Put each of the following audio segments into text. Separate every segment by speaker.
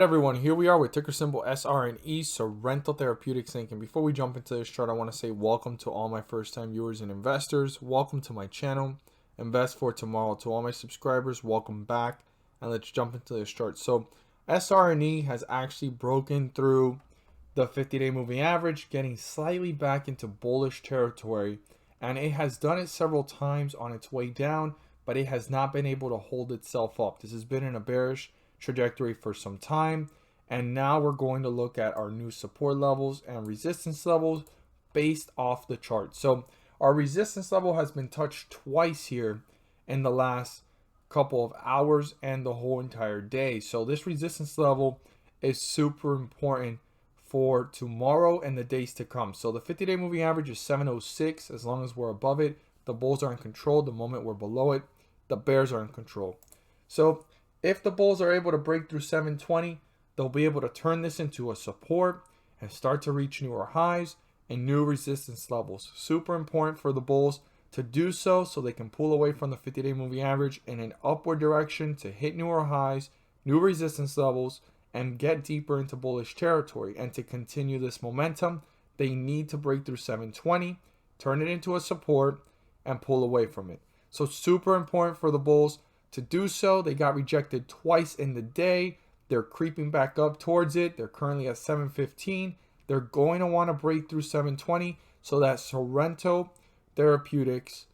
Speaker 1: Everyone, here we are with ticker symbol SRNE, Sorrento Therapeutics Inc. And before we jump into this chart, I want to say welcome to all my first-time viewers and investors. Welcome to my channel, Invest for Tomorrow. To all my subscribers, welcome back. And let's jump into this chart. So SRNE has actually broken through the 50-day moving average, getting slightly back into bullish territory. And it has done it several times on its way down, but it has not been able to hold itself up. This has been in a bearish trajectory for some time, and now we're going to look at our new support levels and resistance levels based off the chart. So our resistance level has been touched twice here in the last couple of hours and the whole entire day. So this resistance level is super important for tomorrow and the days to come. So the 50-day moving average is 706. As long as we're above it, the bulls are in control. The moment we're below it, the bears are in control. So if the bulls are able to break through 720, they'll be able to turn this into a support and start to reach newer highs and new resistance levels. Super important for the bulls to do so they can pull away from the 50-day moving average in an upward direction to hit newer highs, new resistance levels, and get deeper into bullish territory. And to continue this momentum, they need to break through 720, turn it into a support, and pull away from it. So super important for the bulls to do so. They got rejected twice in the day. They're creeping back up towards it. They're currently at 715. They're going to want to break through 720 so that Sorrento Therapeutics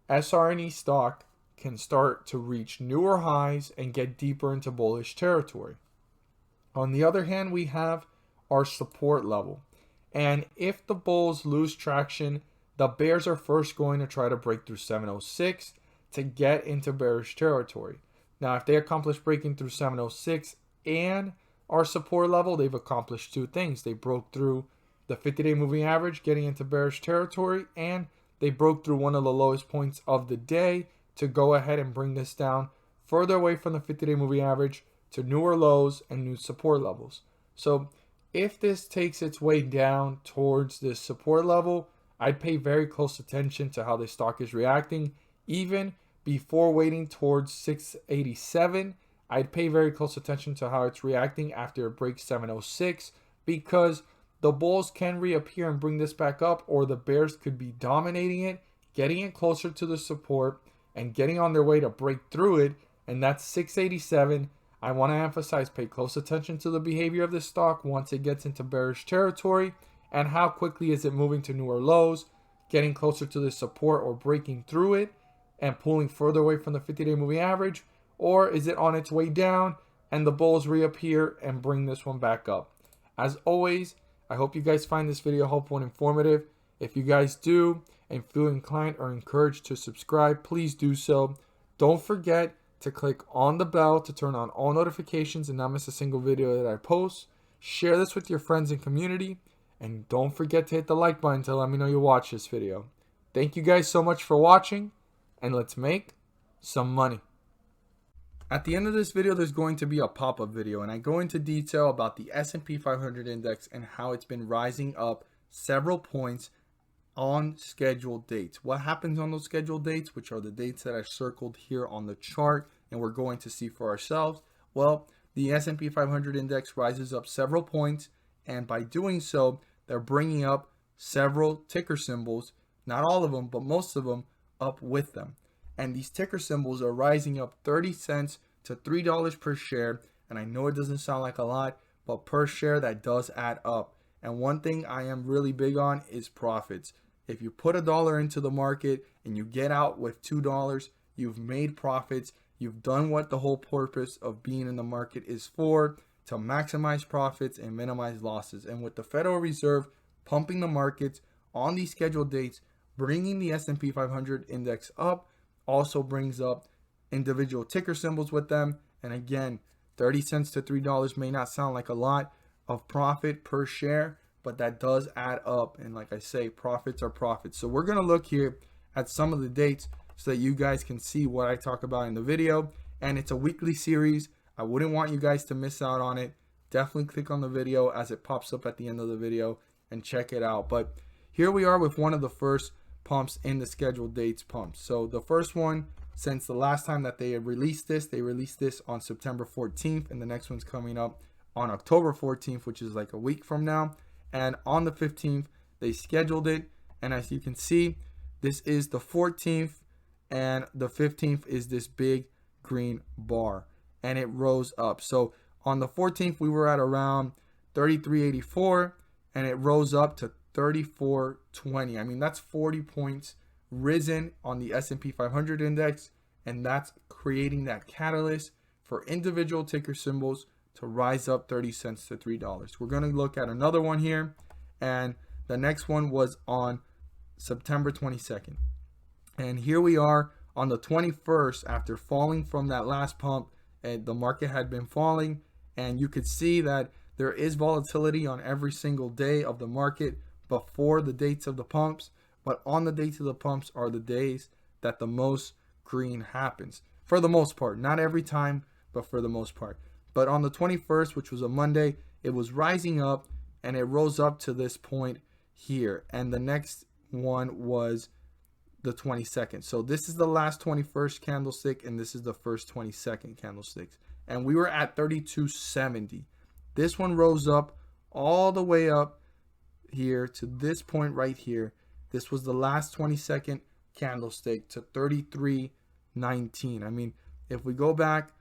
Speaker 1: SRNE stock can start to reach newer highs and get deeper into bullish territory. On the other hand, we have our support level. And if the bulls lose traction, the bears are first going to try to break through 706 to get into bearish territory. Now, if they accomplish breaking through 706 and our support level, they've accomplished two things. They broke through the 50-day moving average, getting into bearish territory, and they broke through one of the lowest points of the day to go ahead and bring this down further away from the 50-day moving average to newer lows and new support levels. So if this takes its way down towards this support level, I'd pay very close attention to how the stock is reacting. Even before waiting towards 687, I'd pay very close attention to how it's reacting after it breaks 706, because the bulls can reappear and bring this back up, or the bears could be dominating it, getting it closer to the support and getting on their way to break through it, and that's 687. I want to emphasize, pay close attention to the behavior of this stock once it gets into bearish territory, and how quickly is it moving to newer lows, getting closer to the support or breaking through it and pulling further away from the 50-day moving average, or is it on its way down and the bulls reappear and bring this one back up? As always, I hope you guys find this video helpful and informative. If you guys do and feel inclined or encouraged to subscribe, please do so. Don't forget to click on the bell to turn on all notifications and not miss a single video that I post. Share this with your friends and community, and don't forget to hit the like button to let me know you watch this video. Thank you guys so much for watching, and let's make some money. At the end of this video, there's going to be a pop-up video, and I go into detail about the S&P 500 index and how it's been rising up several points on scheduled dates. What happens on those scheduled dates, which are the dates that I circled here on the chart and we're going to see for ourselves? Well, the S&P 500 index rises up several points, and by doing so, they're bringing up several ticker symbols, not all of them, but most of them, up with them. And these ticker symbols are rising up 30 cents to $3 per share. And I know it doesn't sound like a lot, but per share, that does add up. And one thing I am really big on is profits. If you put $1 into the market and you get out with $2, you've made profits. You've done what the whole purpose of being in the market is for, to maximize profits and minimize losses. And with the Federal Reserve pumping the markets on these scheduled dates, bringing the S&P 500 index up also brings up individual ticker symbols with them. And again, 30 cents to $3 may not sound like a lot of profit per share, but that does add up. And like I say, profits are profits. So we're going to look here at some of the dates so that you guys can see what I talk about in the video. And it's a weekly series. I wouldn't want you guys to miss out on it. Definitely click on the video as it pops up at the end of the video and check it out. But here we are with one of the first pumps in the scheduled dates pumps. So the first one, since the last time that they had released this, they released this on September 14th, and the next one's coming up on October 14th, which is like a week from now. And on the 15th, they scheduled it. And as you can see, this is the 14th and the 15th is this big green bar, and it rose up. So on the 14th, we were at around 33.84 and it rose up to 34.20. I mean, that's 40 points risen on the S&P 500 index, and that's creating that catalyst for individual ticker symbols to rise up 30 cents to $3. We're going to look at another one here, and the next one was on September 22nd. And here we are on the 21st after falling from that last pump, and the market had been falling, and you could see that there is volatility on every single day of the market before the dates of the pumps, but on the dates of the pumps are the days that the most green happens, for the most part. Not every time, but for the most part. But on the 21st, which was a Monday, it was rising up and it rose up to this point here, and the next one was the 22nd. So this is the last 21st candlestick, and this is the first 22nd candlesticks, and we were at 32.70. This one rose up all the way up here to this point right here. This was the last 22nd candlestick to 33.19. I mean, if we go back,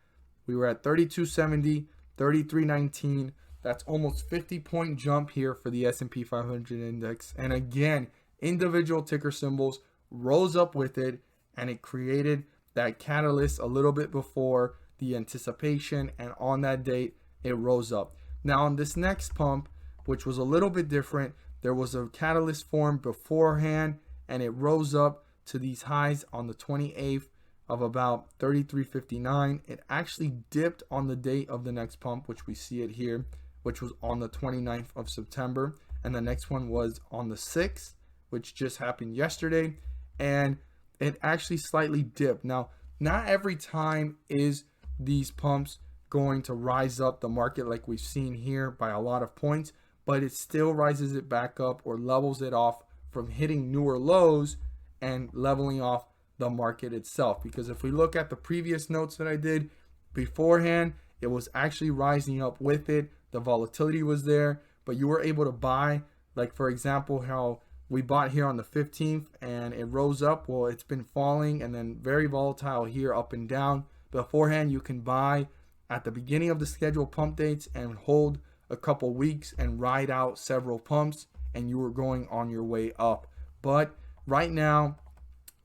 Speaker 1: we were at 32.70, 33.19. That's almost 50-point jump here for the S&P 500 index. And again, individual ticker symbols rose up with it, and it created that catalyst a little bit before the anticipation, and on that date it rose up. Now on this next pump, which was a little bit different, there was a catalyst formed beforehand, and it rose up to these highs on the 28th of about 33.59. It actually dipped on the date of the next pump, which we see it here, which was on the 29th of September, and the next one was on the 6th, which just happened yesterday, and it actually slightly dipped. Now, not every time is these pumps going to rise up the market like we've seen here by a lot of points, but it still rises it back up or levels it off from hitting newer lows and leveling off the market itself. Because if we look at the previous notes that I did beforehand, it was actually rising up with it. The volatility was there, but you were able to buy, like for example, how we bought here on the 15th and it rose up. Well, it's been falling and then very volatile here, up and down. Beforehand, you can buy at the beginning of the scheduled pump dates and hold a couple weeks and ride out several pumps, and you were going on your way up. But right now,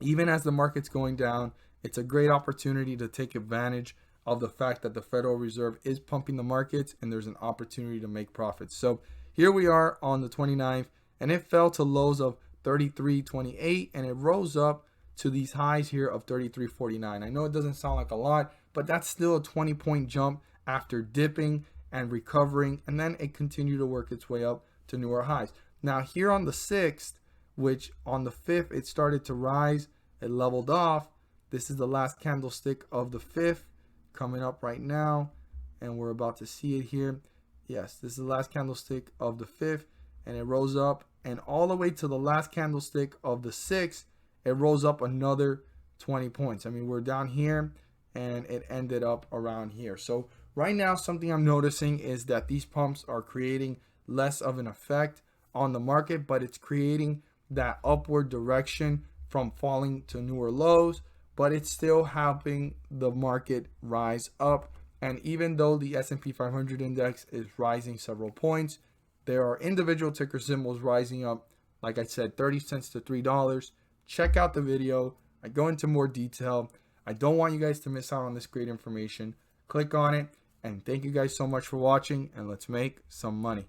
Speaker 1: even as the market's going down, it's a great opportunity to take advantage of the fact that the Federal Reserve is pumping the markets, and there's an opportunity to make profits. So here we are on the 29th, and it fell to lows of 33.28, and it rose up to these highs here of 33.49. I know it doesn't sound like a lot, but that's still a 20-point jump after dipping and recovering, and then it continued to work its way up to newer highs. Now here on the 6th, which on the 5th it started to rise, it leveled off. This is the last candlestick of the 5th coming up right now, and we're about to see it here. Yes, this is the last candlestick of the 5th, and it rose up, and all the way to the last candlestick of the 6th, it rose up another 20 points. I mean, we're down here and it ended up around here. So right now, something I'm noticing is that these pumps are creating less of an effect on the market, but it's creating that upward direction from falling to newer lows, but it's still helping the market rise up. And even though the S&P 500 index is rising several points, there are individual ticker symbols rising up, like I said, 30 cents to $3. Check out the video. I go into more detail. I don't want you guys to miss out on this great information. Click on it, and thank you guys so much for watching, and let's make some money.